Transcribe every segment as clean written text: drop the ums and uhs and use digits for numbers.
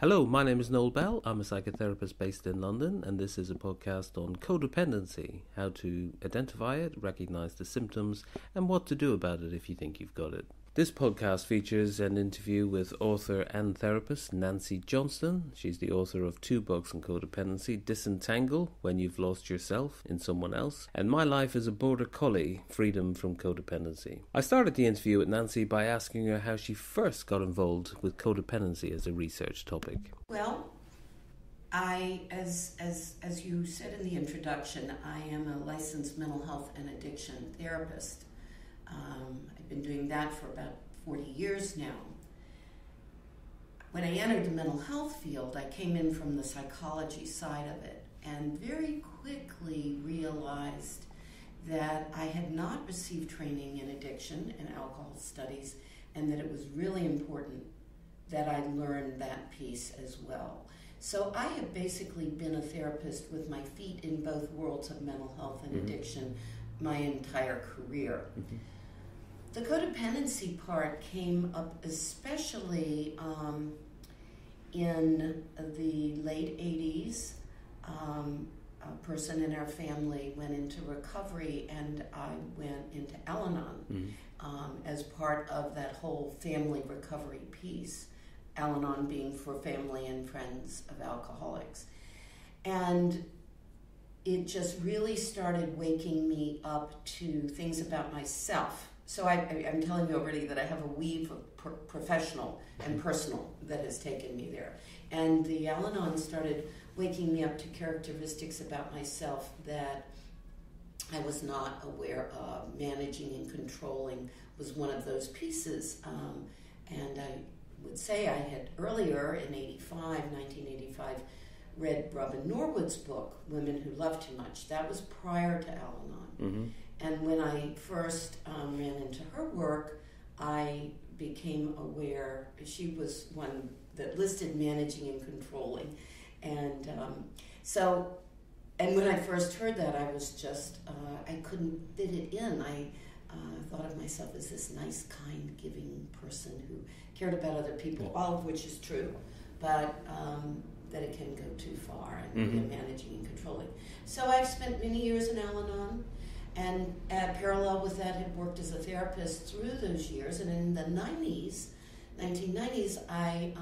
Hello, my name is Noel Bell. I'm a psychotherapist based in London, and this is a podcast on codependency, how to identify it, recognize the symptoms, and what to do about it if you think you've got it. This podcast features an interview with author and therapist Nancy Johnston. She's the author of 2 books on codependency, Disentangle, When You've Lost Yourself in Someone Else, and My Life as a Border Collie, Freedom from Codependency. I started the interview with Nancy by asking her how she first got involved with codependency as a research topic. Well, as you said in the introduction, I am a licensed mental health and addiction therapist. I've been doing that for about 40 years now. When I entered the mental health field, I came in from the psychology side of it and very quickly realized that I had not received training in addiction and alcohol studies, and that it was really important that I learned that piece as well. So I have basically been a therapist with my feet in both worlds of mental health and addiction my entire career. The codependency part came up especially in the late 80s. A person in our family went into recovery, and I went into Al-Anon as part of that whole family recovery piece. Al-Anon being for family and friends of alcoholics. And it just really started waking me up to things about myself. So I'm telling you already that I have a weave of professional and personal that has taken me there. And the Al-Anon started waking me up to characteristics about myself that I was not aware of. Managing and controlling was one of those pieces. And I would say I had earlier in 1985, read Robin Norwood's book, Women Who Love Too Much. That was prior to Al-Anon. And when I first ran into her work, I became aware. She was one that listed managing and controlling. And and when I first heard that, I was just, I couldn't fit it in. I thought of myself as this nice, kind, giving person who cared about other people, all of which is true, but that it can go too far and be managing and controlling. So I've spent many years in Al-Anon, and parallel with that had worked as a therapist through those years. And in the 1990s, I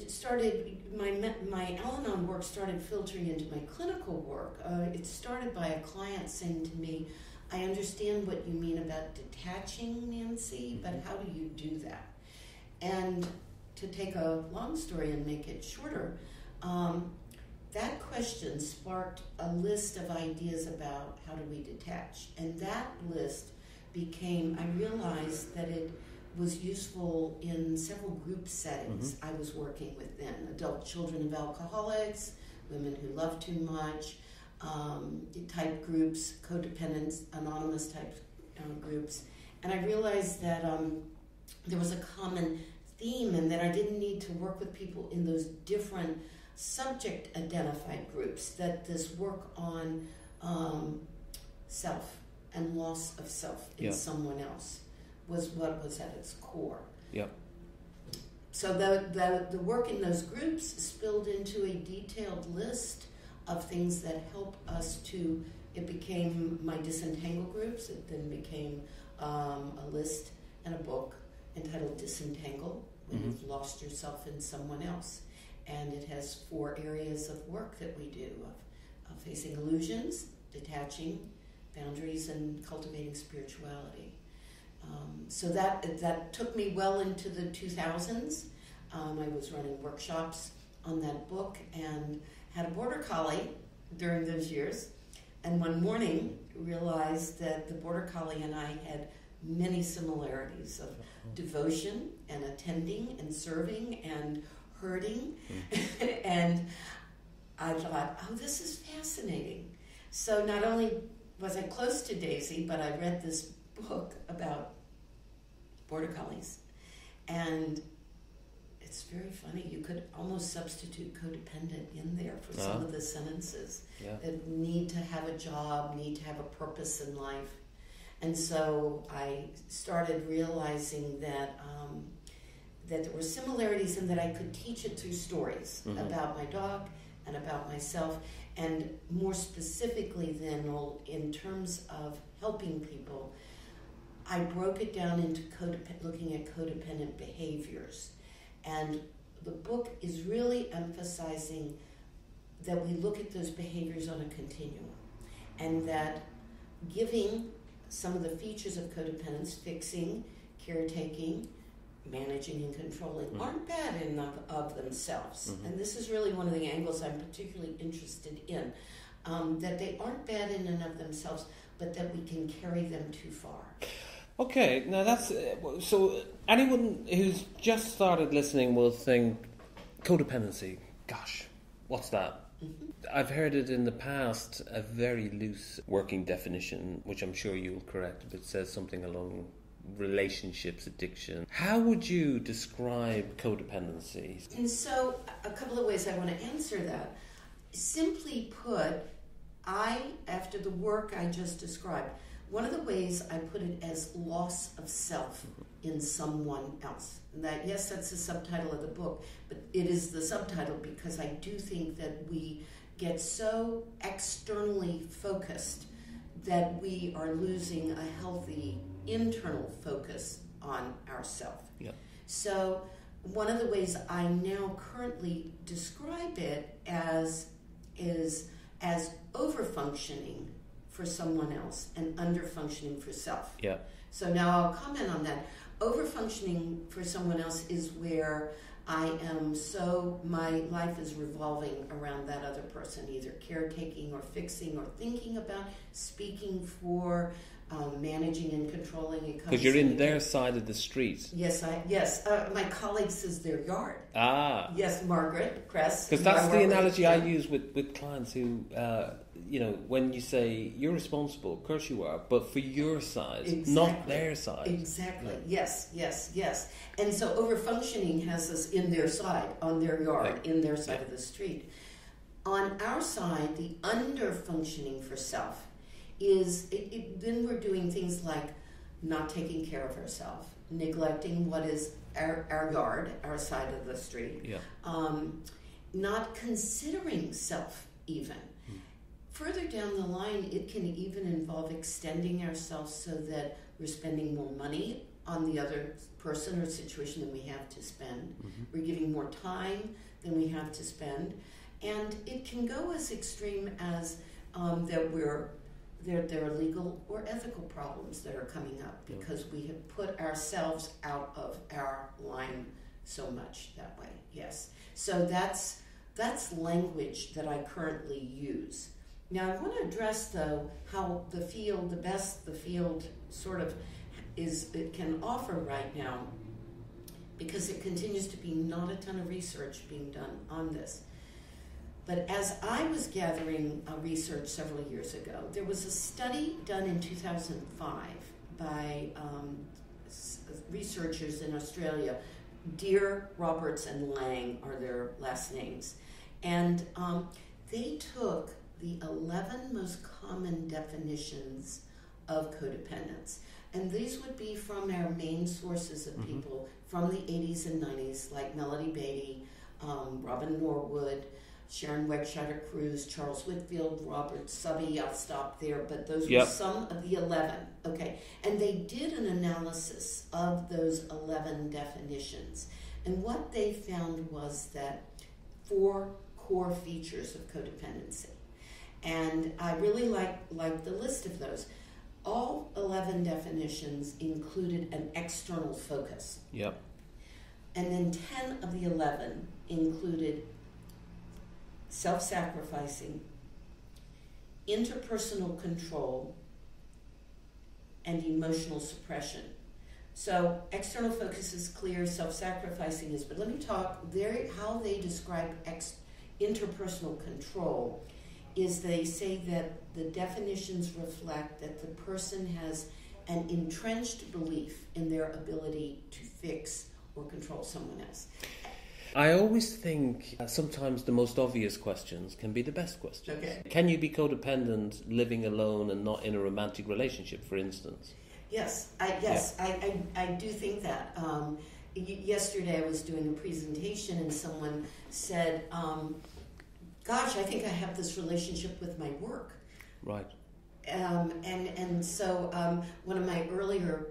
started, my Al-Anon work started filtering into my clinical work. It started by a client saying to me, I understand what you mean about detaching, Nancy, but how do you do that? And to take a long story and make it shorter, that question sparked a list of ideas about how do we detach. And that list became, I realized that it was useful in several group settings I was working with then. Adult children of alcoholics, women who love too much, type groups, codependent, anonymous type groups. And I realized that there was a common theme, and that I didn't need to work with people in those different subject-identified groups, that this work on self and loss of self in someone else was what was at its core. So the work in those groups spilled into a detailed list of things that help us to, it became my Disentangle groups. It then became a list and a book entitled Disentangle, When You've Lost Yourself in Someone Else. And it has 4 areas of work that we do, of facing illusions, detaching, boundaries, and cultivating spirituality. So that took me well into the 2000s. I was running workshops on that book and had a Border Collie during those years. And one morning realized that the Border Collie and I had many similarities of devotion and attending and serving and hurting. And I thought, oh, this is fascinating. So not only was I close to Daisy, but I read this book about Border Collies. And it's very funny. You could almost substitute codependent in there for some of the sentences that need to have a job, need to have a purpose in life. And so I started realizing that that there were similarities and that I could teach it through stories about my dog and about myself, and more specifically then, in terms of helping people, I broke it down into looking at codependent behaviors. And the book is really emphasizing that we look at those behaviors on a continuum, and that giving some of the features of codependence, fixing, caretaking, managing and controlling, aren't bad in and of themselves. And this is really one of the angles I'm particularly interested in, that they aren't bad in and of themselves, but that we can carry them too far. Okay, now that's... so anyone who's just started listening will think, codependency, gosh, what's that? I've heard it in the past, a very loose working definition, which I'm sure you'll correct, but it says something along relationships, addiction. How would you describe codependency? And so, a couple of ways I want to answer that. Simply put, after the work I just described, one of the ways I put it as loss of self in someone else. And that's the subtitle of the book, but it is the subtitle because I do think that we get so externally focused that we are losing a healthy internal focus on ourselves. Yep. So one of the ways I now currently describe it is as over-functioning for someone else and under-functioning for self. Yeah. So now I'll comment on that. Over-functioning for someone else is where my life is revolving around that other person, either caretaking or fixing or thinking about, speaking for, managing and controlling. Because you're in their side of the street. Yes, my colleague says their yard. Ah. Yes, Margaret Kress. Because that's the analogy I use with clients who, when you say you're responsible, of course you are, but for your side, not their side. Exactly. Yeah. Yes. And so over-functioning has us in their side, on their yard, in their side of the street. On our side, the under-functioning for self is, then we're doing things like not taking care of ourselves, neglecting what is our yard, our side of the street, not considering self even. Further down the line, it can even involve extending ourselves so that we're spending more money on the other person or situation than we have to spend. We're giving more time than we have to spend. And it can go as extreme as that there are legal or ethical problems that are coming up because we have put ourselves out of our line so much that way. Yes. So that's language that I currently use. Now I want to address though how the field sort of it can offer right now, because it continues to be not a ton of research being done on this. But as I was gathering research several years ago, there was a study done in 2005 by researchers in Australia. Deere, Roberts, and Lang are their last names. And they took the 11 most common definitions of codependence. And these would be from our main sources of people from the 80s and 90s, like Melody Beatty, Robin Norwood, Sharon Wegscheider-Cruz, Charles Whitfield, Robert Subby. I'll stop there, but those were some of the 11. Okay, and they did an analysis of those 11 definitions. And what they found was that 4 core features of codependency. And I really like the list of those. All 11 definitions included an external focus. Yep. And then 10 of the 11 included self-sacrificing, interpersonal control, and emotional suppression. So external focus is clear, self-sacrificing is, but let me talk how they describe interpersonal control is they say that the definitions reflect that the person has an entrenched belief in their ability to fix or control someone else. I always think sometimes the most obvious questions can be the best questions. Okay. Can you be codependent living alone and not in a romantic relationship, for instance? Yes, I do think that. Yesterday I was doing a presentation and someone said, gosh, I think I have this relationship with my work. Right. And so one of my earlier,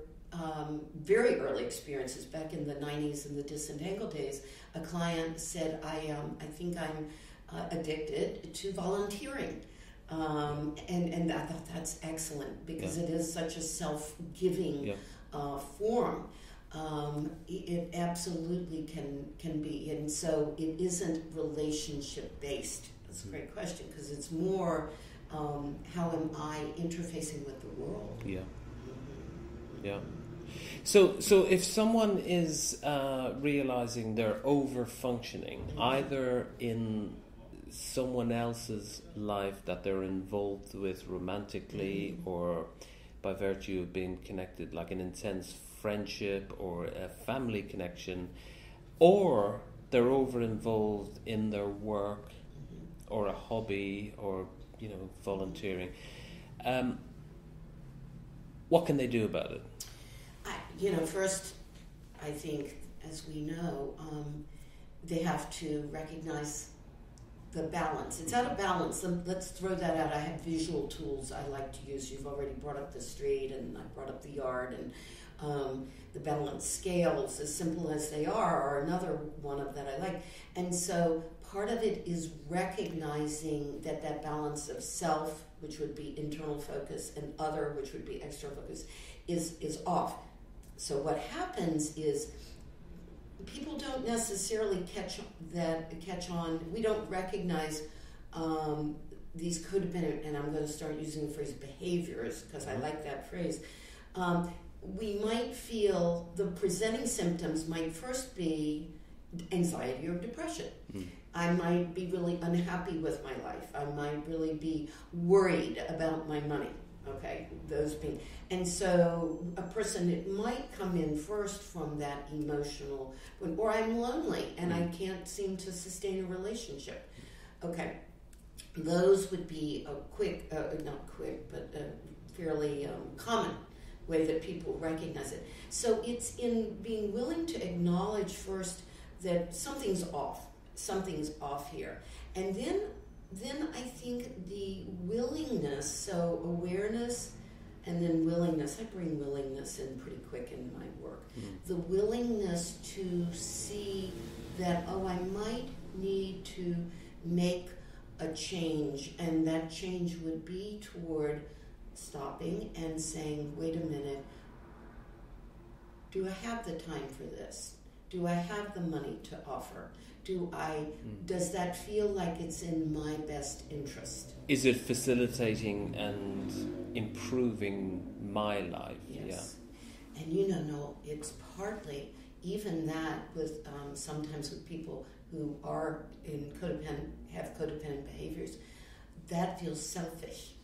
very early experiences back in the 90s in the Disentangle days, a client said, I think I'm addicted to volunteering. And I thought that's excellent because it is such a self-giving form. It absolutely can be. And so it isn't relationship-based. That's a great question because it's more how am I interfacing with the world? Yeah. Yeah. So if someone is realizing they're over-functioning, either in someone else's life that they're involved with romantically or by virtue of being connected, like an intense friendship or a family connection, or they're over-involved in their work or a hobby or, volunteering, what can they do about it? First, I think, as we know, they have to recognize the balance. It's out of balance. Let's throw that out. I have visual tools I like to use. You've already brought up the street, and I brought up the yard, and the balance scales, as simple as they are another one of that I like. And so part of it is recognizing that balance of self, which would be internal focus, and other, which would be external focus, is off. So what happens is people don't necessarily catch on. We don't recognize these codependent, and I'm going to start using the phrase behaviors because I like that phrase. We might feel the presenting symptoms might first be anxiety or depression. I might be really unhappy with my life. I might really be worried about my money. Okay, those being, and so a person, it might come in first from that emotional, or I'm lonely and I can't seem to sustain a relationship. Okay, those would be a quick, not quick, but a fairly common way that people recognize it. So it's in being willing to acknowledge first that something's off here, and then I think the willingness, so awareness and then willingness, I bring willingness in pretty quick in my work, the willingness to see that, I might need to make a change, and that change would be toward stopping and saying, wait a minute, do I have the time for this? Do I have the money to offer? Does that feel like it's in my best interest? Is it facilitating and improving my life? Yes. Yeah. And Noel, it's partly even that with sometimes with people who are have codependent behaviors, that feels selfish.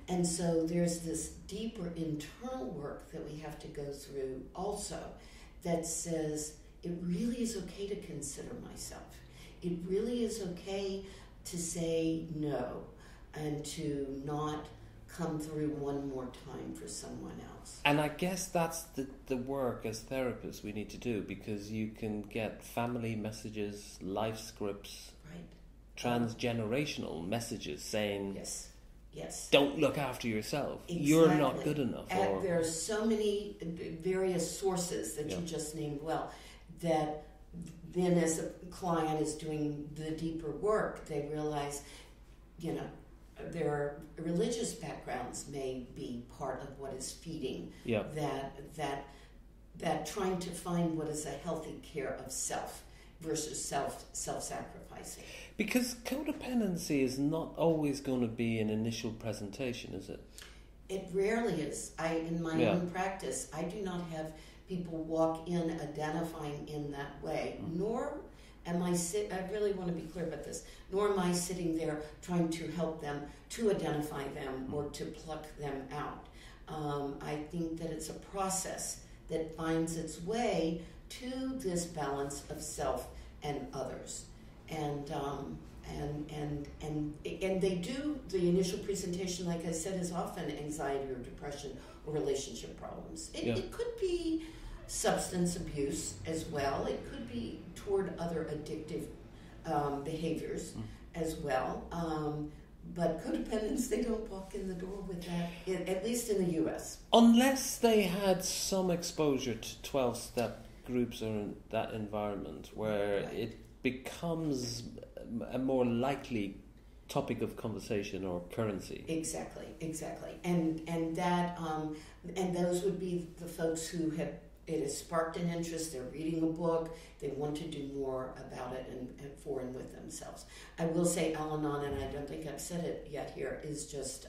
And so there's this deeper internal work that we have to go through also that says, it really is okay to consider myself. It really is okay to say no and to not come through one more time for someone else. And I guess that's the work as therapists we need to do, because you can get family messages, life scripts, right, transgenerational messages saying, yes, don't look after yourself. Exactly. You're not good enough. There are so many various sources that you just named well, that then as a client is doing the deeper work, they realize, their religious backgrounds may be part of what is feeding that trying to find what is a healthy care of self versus self-sacrificing. Because codependency is not always going to be an initial presentation, is it? It rarely is. In my own practice, I do not have people walk in identifying in that way, nor am I I really want to be clear about this, nor am I sitting there trying to help them to identify them or to pluck them out. I think that it's a process that finds its way to this balance of self and others. And they do, the initial presentation, like I said, is often anxiety or depression or relationship problems. It could be substance abuse as well. It could be toward other addictive behaviors as well. But codependents, they don't walk in the door with that, at least in the U.S. Unless they had some exposure to 12-step groups or in that environment where it becomes a more likely topic of conversation or currency. Exactly. And that and those would be the folks who have, it has sparked an interest, they're reading a book, they want to do more about it and for and with themselves. I will say Al-Anon, and I don't think I've said it yet here, is just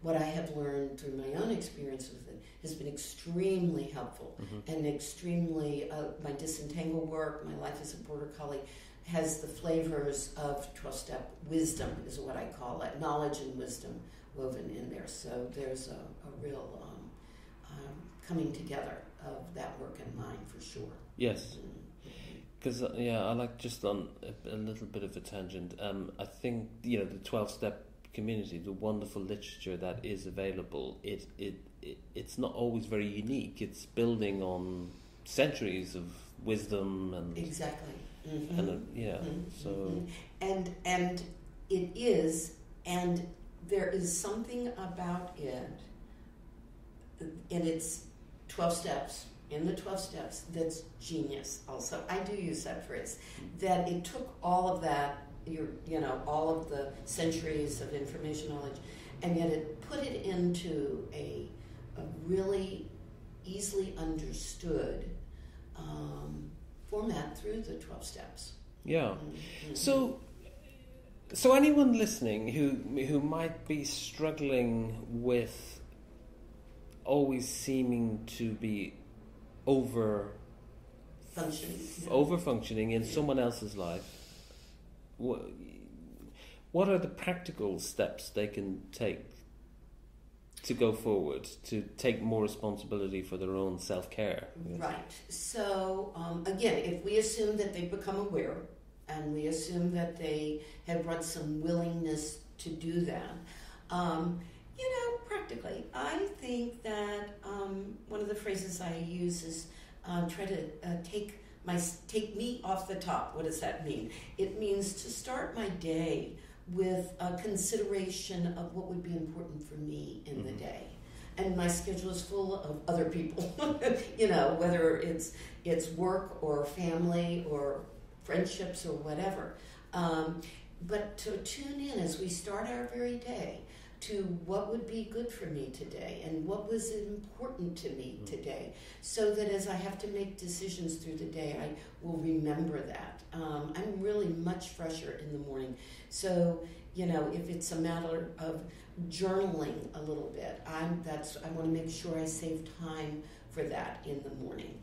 what I have learned through my own experience with it has been extremely helpful and extremely, my Disentangle work, my life as a Border Collie, has the flavors of 12-step wisdom, is what I call it, knowledge and wisdom woven in there. So there's a real coming together of that work in mine for sure. Yes. Because, I like, just on a little bit of a tangent, I think, the 12-step community, the wonderful literature that is available, it's not always very unique. It's building on centuries of wisdom and... Exactly. So... And it is, and there is something about it, and it's 12 steps, in the 12 steps, that's genius also. I do use that phrase, that it took all of that, all of the centuries of information knowledge, and yet it put it into a really easily understood format through the 12 steps. Yeah. So anyone listening who might be struggling with always seeming to be over functioning in someone else's life, what are the practical steps they can take to go forward, to take more responsibility for their own self-care? Right. So, again, if we assume that they've become aware, and we assume that they have brought some willingness to do that, practically, I think that one of the phrases I use is try to take me off the top. What does that mean? It means to start my day with a consideration of what would be important for me in the day. And my schedule is full of other people, whether it's work or family or friendships or whatever. But to tune in as we start our very day to what would be good for me today and what was important to me today, so that as I have to make decisions through the day, I will remember that. I'm really much fresher in the morning. So, if it's a matter of journaling a little bit, I want to make sure I save time for that in the morning.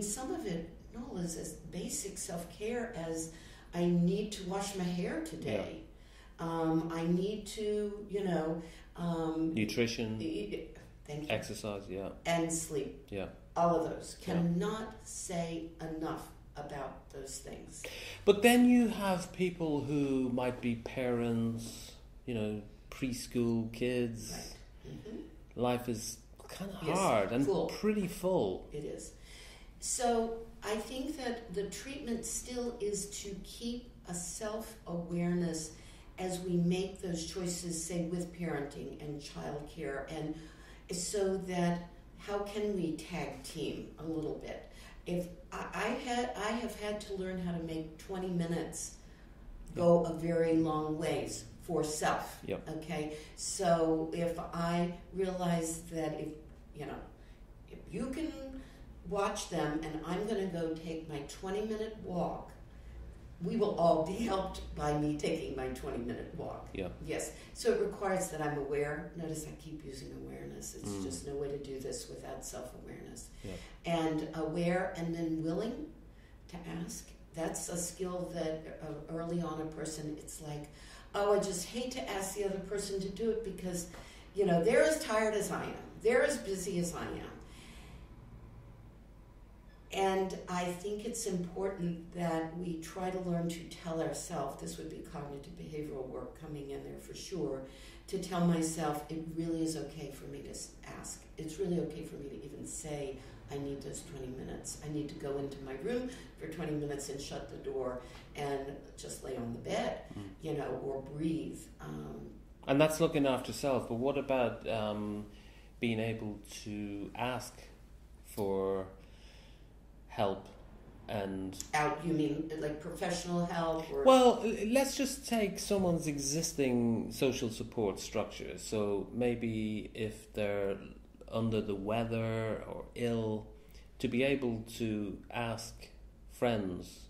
Some of it, Noel, is as basic self-care as I need to wash my hair today. Yeah. I need to, nutrition, exercise, and sleep. Yeah. All of those. Cannot say enough about those things. But then you have people who might be parents, preschool kids. Right. Life is kind of hard and pretty full. It is. So I think that the treatment still is to keep a self-awareness as we make those choices, say, with parenting and childcare, and so that how can we tag team a little bit? If I have had to learn how to make 20 minutes go a very long ways for self. Yep. Okay, so if I realize that if you can watch them and I'm going to go take my 20-minute walk, we will all be helped by me taking my 20-minute walk. Yeah. Yes. So it requires that I'm aware. Notice I keep using awareness. It's just no way to do this without self-awareness. Yeah. And aware and then willing to ask. That's a skill that early on a person, it's like, I just hate to ask the other person to do it because, they're as tired as I am. They're as busy as I am. And I think it's important that we try to learn to tell ourselves, this would be cognitive behavioral work coming in there for sure, to tell myself it really is okay for me to ask. It's really okay for me to even say, I need those 20 minutes. I need to go into my room for 20 minutes and shut the door and just lay on the bed, or breathe. And that's looking after self. But what about being able to ask for help and... You mean like professional help? Or? Well, let's just take someone's existing social support structure. So maybe if they're under the weather or ill, to be able to ask friends,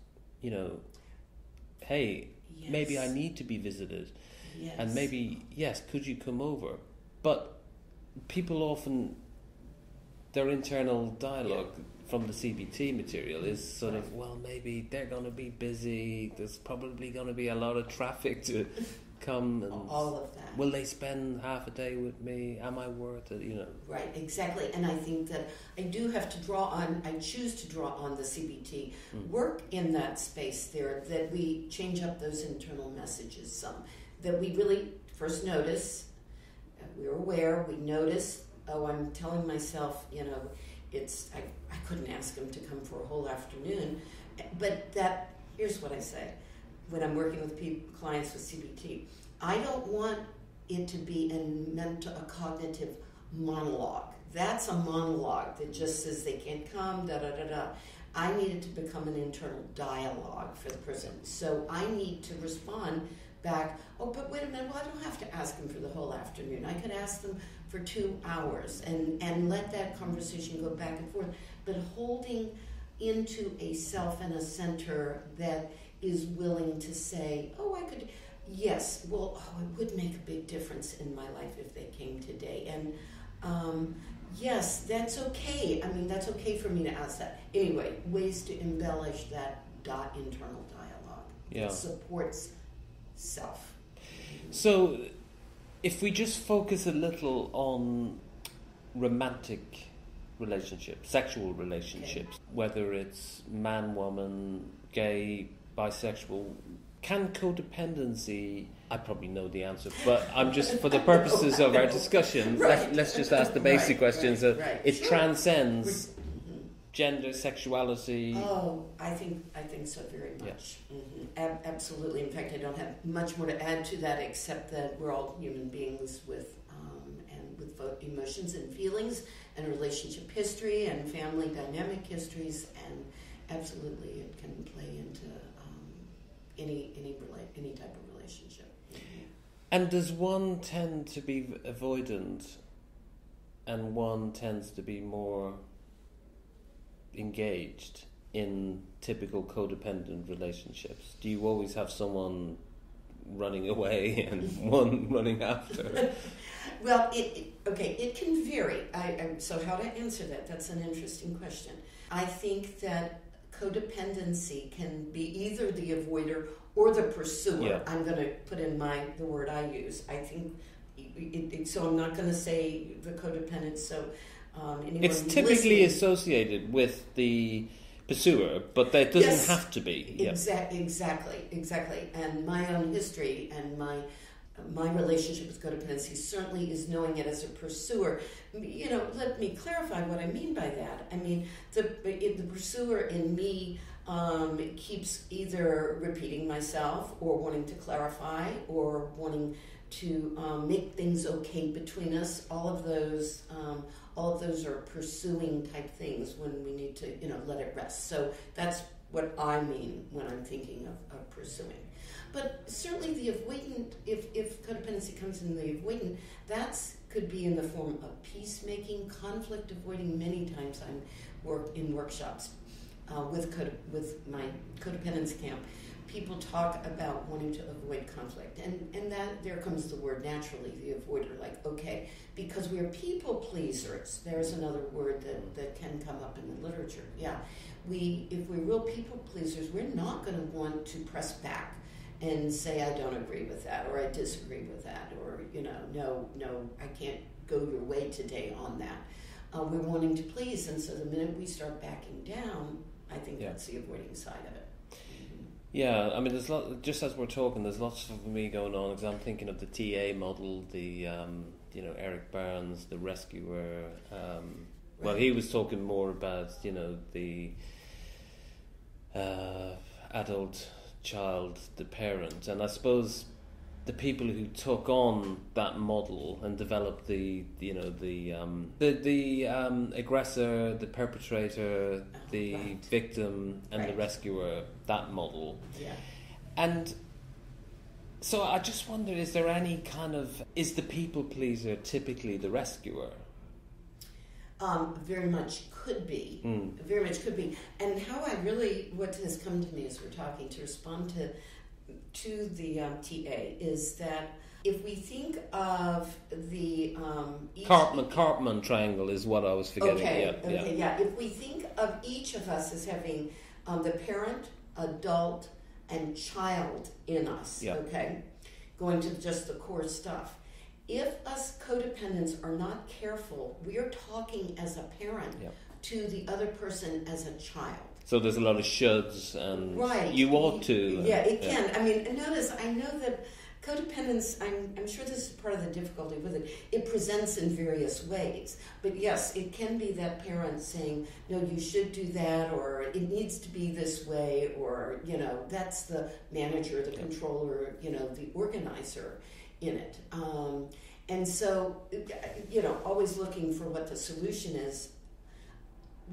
hey, yes. maybe I need to be visited. Yes. And maybe, yes, could you come over? But people often, their internal dialogue from the CBT material is sort of, well, maybe they're going to be busy, there's probably going to be a lot of traffic to come, and all of that. Will they spend half a day with me? Am I worth it? Right, exactly. And I think that I do have to I choose to draw on the CBT work in that space there, that we change up those internal messages some, that we really first notice, we're aware, we notice, I'm telling myself, I couldn't ask him to come for a whole afternoon, but here's what I say. When I'm working with clients with CBT, I don't want it to be a cognitive monologue. That's a monologue that just says they can't come, da-da-da-da. I need it to become an internal dialogue for the person. So I need to respond back, but wait a minute, well, I don't have to ask them for the whole afternoon. I could ask them for 2 hours and let that conversation go back and forth, but holding into a self and a center that is willing to say, it would make a big difference in my life if they came today. And yes, that's okay. I mean, that's okay for me to ask that. Anyway, ways to embellish that internal dialogue that supports self. So if we just focus a little on romantic relationships, sexual relationships, whether it's man, woman, gay, bisexual, can codependency... I probably know the answer, but I'm just, for the purposes of our discussion, let's just ask the basic questions. It transcends gender, sexuality. Oh, I think so very much. Yeah. Mm-hmm. Absolutely. In fact, I don't have much more to add to that, except that we're all human beings with both emotions and feelings, and relationship history and family dynamic histories, and absolutely it can play into any type of relationship. And does one tend to be avoidant, and one tends to be more engaged in typical codependent relationships? Do you always have someone running away and one running after? Well, it can vary. So how to answer that? That's an interesting question. I think that codependency can be either the avoider or the pursuer. Yeah. I'm going to put in the word I use. I think so. I'm not going to say the codependent. So it's typically associated with the pursuer, but that doesn't have to be. Yeah. Exactly. And my own history and my relationship with codependency certainly is knowing it as a pursuer. Let me clarify what I mean by that. I mean, the pursuer in me keeps either repeating myself or wanting to clarify or wanting to make things okay between us. All of those are pursuing type things when we need to, let it rest. So that's what I mean when I'm thinking of pursuing. But certainly the avoidant, if codependency comes in the avoidant, could be in the form of peacemaking, conflict avoiding. Many times I'm in workshops with my codependence camp. People talk about wanting to avoid conflict, and that there comes the word naturally, the avoider, like, okay, because we're people pleasers. There's another word that can come up in the literature. Yeah, if we're real people pleasers, we're not going to want to press back and say, I don't agree with that, or I disagree with that, or, no, I can't go your way today on that. we're wanting to please, and so the minute we start backing down, I think that's the avoiding side of it. Yeah, I mean, just as we're talking, there's lots for me going on, because I'm thinking of the TA model, the, Eric Barnes, the rescuer. Well, he was talking more about, the adult child, the parent, and I suppose the people who took on that model and developed the aggressor, the perpetrator, the victim, and the rescuer, that model. Yeah. And so I just wonder, is there any is the people pleaser typically the rescuer? Very much could be. Very much could be. And what has come to me as we're talking, to respond to the TA, is that if we think of the Cartman triangle is what I was forgetting. Yeah. If we think of each of us as having the parent, adult, and child in us, going to just the core stuff. If us codependents are not careful, we are talking as a parent to the other person as a child. So there's a lot of shoulds, and you ought to. Yeah, it can. I mean, notice, I know that codependence, I'm sure this is part of the difficulty with it. It presents in various ways. But yes, it can be that parent saying, no, you should do that, or it needs to be this way, or, that's the manager, the controller, the organizer in it. And so, always looking for what the solution is.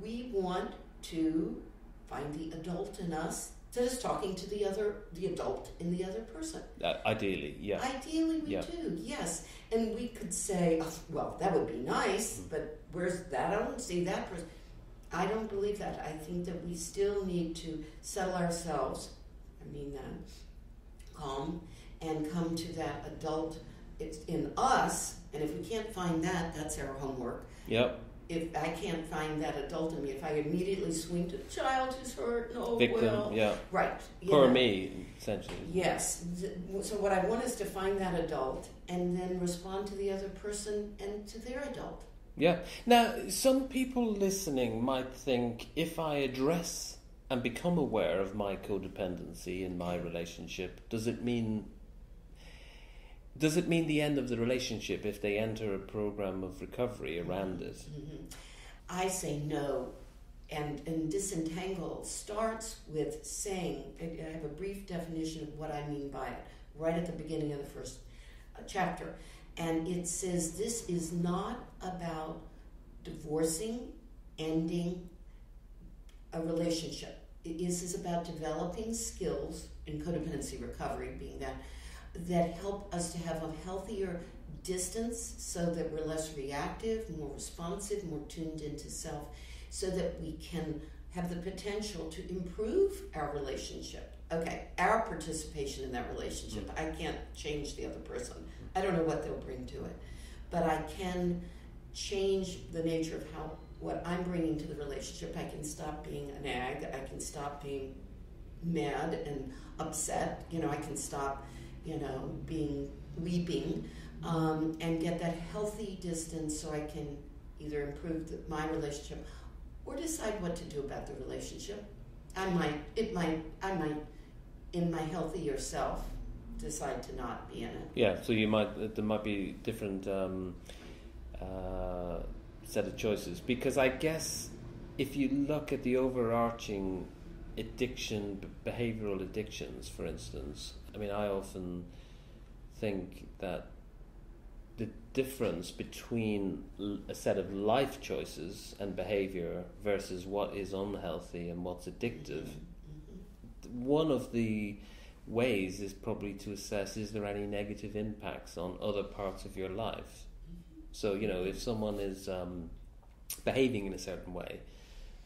We want to find the adult in us instead of talking to the adult in the other person. Ideally, yeah. Ideally, we do, yes. And we could say, well, that would be nice, but where's that? I don't see that person. I don't believe that. I think that we still need to settle ourselves, calm, and come to that adult. It's in us, and if we can't find that, that's our homework. Yep. If I can't find that adult in me, if I immediately swing to the child who's hurt, victim, right. For me, essentially. Yes. So what I want is to find that adult and then respond to the other person and to their adult. Yeah. Now, some people listening might think, if I address and become aware of my codependency in my relationship, does it mean the end of the relationship if they enter a program of recovery around it? Mm-hmm. I say no. And Disentangle starts with saying, I have a brief definition of what I mean by it, right at the beginning of the first chapter. And it says this is not about divorcing, ending a relationship. This is about developing skills in codependency recovery, being that help us to have a healthier distance so that we're less reactive, more responsive, more tuned into self, so that we can have the potential to improve our relationship. Okay, our participation in that relationship. I can't change the other person. I don't know what they'll bring to it. But I can change the nature of what I'm bringing to the relationship. I can stop being a nag. I can stop being mad and upset. I can stop weeping, and get that healthy distance so I can either improve my relationship or decide what to do about the relationship. I might, in my healthier self, decide to not be in it. Yeah, so there might be different set of choices, because I guess if you look at the overarching behavioral addictions, for instance, I often think that the difference between a set of life choices and behavior versus what is unhealthy and what's addictive, one of the ways is probably to assess, is there any negative impacts on other parts of your life? So, if someone is behaving in a certain way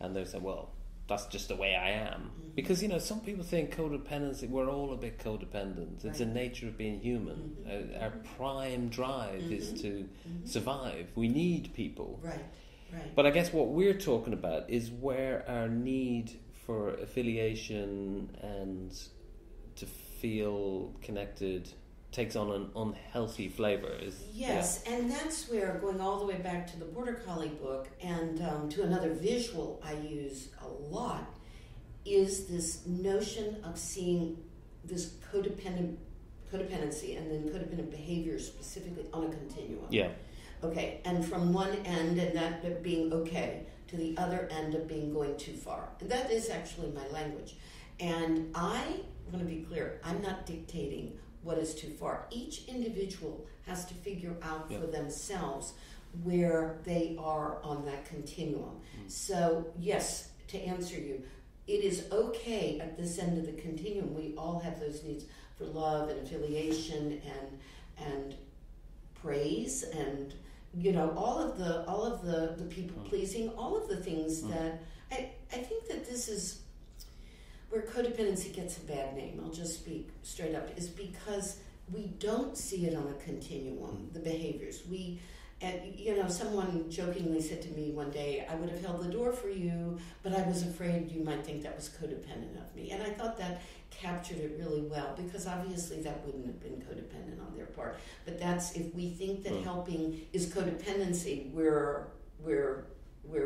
and they're saying, well, that's just the way I am. Because, some people think codependency, we're all a bit codependent. It's the nature of being human. Our prime drive is to survive. We need people. Right. But I guess what we're talking about is where our need for affiliation and to feel connected takes on an unhealthy flavor. Yes, and that's where, going all the way back to the Border Collie book and to another visual I use a lot, is this notion of seeing this codependency and then codependent behavior specifically on a continuum. Yeah. Okay, and from one end, and that being okay, to the other end of being going too far. And that is actually my language. And I'm going to be clear, I'm not dictating what is too far. Each individual has to figure out for themselves where they are on that continuum. So, yes, to answer you, it is okay at this end of the continuum. We all have those needs for love and affiliation and praise and, you know, all of the people pleasing, all of the things that I think that this is where codependency gets a bad name. I'll just speak straight up, is because we don't see it on a continuum, the behaviors. Someone jokingly said to me one day, I would have held the door for you, but I was afraid you might think that was codependent of me. And I thought that captured it really well, because obviously that wouldn't have been codependent on their part. But that's, if we think that helping is codependency, we're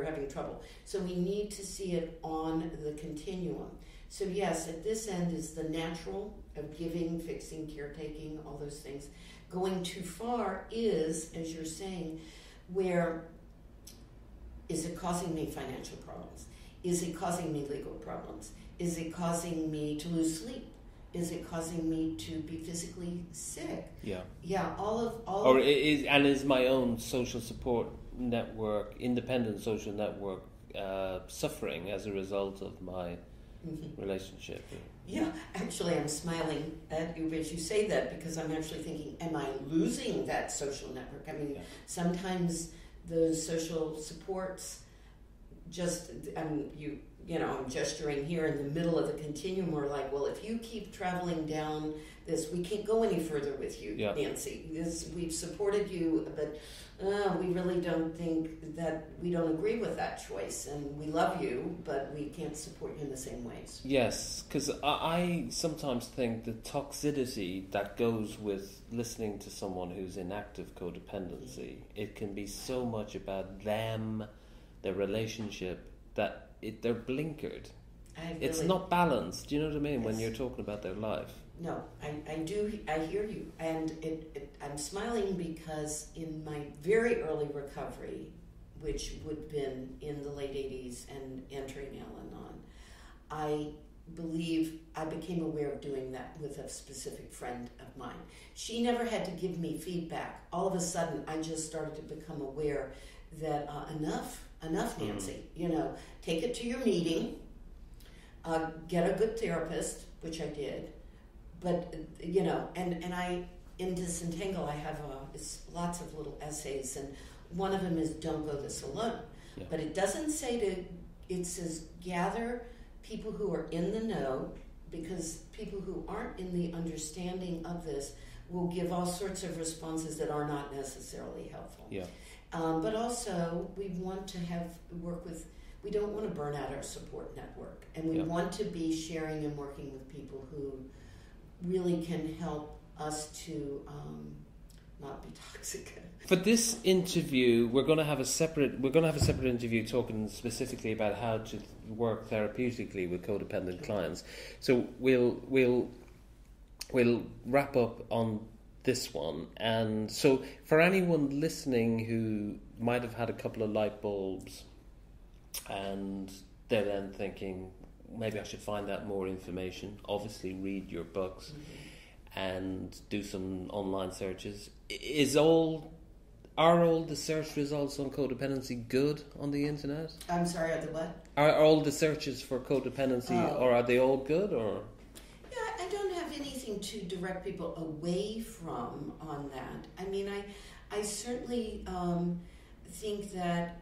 having trouble. So we need to see it on the continuum. So yes, at this end is the natural of giving, fixing, caretaking, all those things. Going too far is, as you're saying, where is it causing me financial problems? Is it causing me legal problems? Is it causing me to lose sleep? Is it causing me to be physically sick? Yeah. Yeah, Is my own social support network, independent social network, suffering as a result of my relationship? Yeah, actually I'm smiling at you as you say that, because I'm actually thinking, am I losing that social network? I mean, sometimes those social supports just, I'm gesturing here in the middle of the continuum, or like, well, if you keep traveling down this, we can't go any further with you, Nancy. We've supported you, but we really don't think that, we don't agree with that choice, and we love you, but we can't support you in the same ways. Yes, because I sometimes think the toxicity that goes with listening to someone who's in active codependency, it can be so much about them, their relationship, that they're blinkered. It's not balanced. Do you know what I mean? Yes. When you're talking about their life. No, I do. I hear you, and I'm smiling because in my very early recovery, which would have been in the late 80s and entering Al-Anon, I believe I became aware of doing that with a specific friend of mine. She never had to give me feedback. All of a sudden, I just started to become aware that enough, Nancy. Take it to your meeting, get a good therapist, which I did. But, and I, in Disentangle, I have lots of little essays, and one of them is don't go this alone. Yeah. But it doesn't say it says gather people who are in the know, because people who aren't in the understanding of this will give all sorts of responses that are not necessarily helpful. Yeah. But also, we want to we don't want to burn out our support network, and we want to be sharing and working with people who really can help us to not be toxic. For this interview, we're going to have a separate interview talking specifically about how to work therapeutically with codependent clients. So we'll wrap up on this one. And so for anyone listening who might have had a couple of light bulbs and they're then thinking, maybe I should find out more information, obviously read your books and do some online searches. Are all the search results on codependency good on the internet? I'm sorry, are the what? Are all the searches for codependency, or are they all good, or? Yeah, I don't have anything to direct people away from on that. I mean, I certainly think that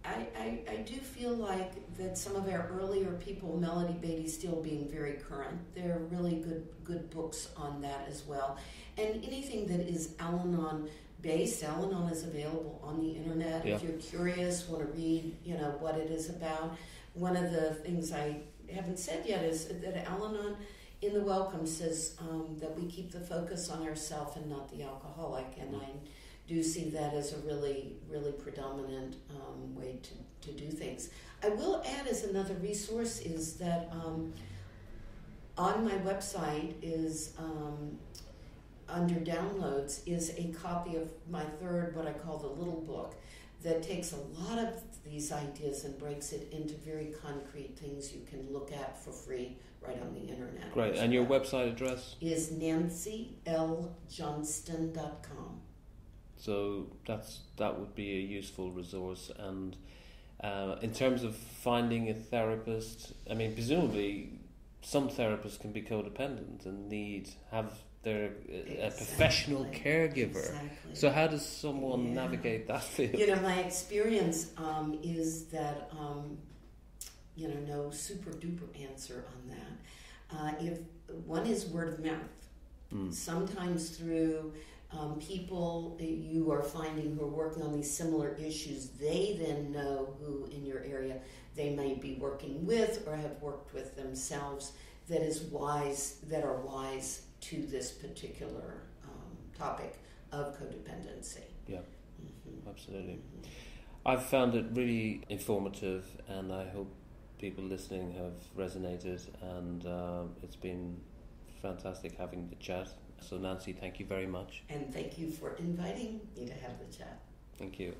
I do feel like that some of our earlier people, Melody Beatty still being very current, there are really good books on that as well. And anything that is Al-Anon based, Al-Anon is available on the internet. Yeah. If you're curious, want to read, what it is about. One of the things I haven't said yet is that Al-Anon in the welcome says that we keep the focus on ourself and not the alcoholic, and I do see that as a really, really predominant way to do things. I will add as another resource is that on my website is under downloads is a copy of my third, what I call the little book, that takes a lot of these ideas and breaks it into very concrete things you can look at for free right on the internet. Great. And your website address? Is NancyLJohnston.com. So that would be a useful resource. And in terms of finding a therapist, I mean, presumably some therapists can be codependent and have a professional caregiver. Exactly. So how does someone navigate that field? My experience is that no super duper answer on that. If one is word of mouth, sometimes through people you are finding who are working on these similar issues, they then know who in your area they may be working with or have worked with themselves that are wise to this particular topic of codependency. Yeah, absolutely. I've found it really informative, and I hope people listening have resonated, and it's been fantastic having the chat. So Nancy, thank you very much. And thank you for inviting me to have the chat. Thank you.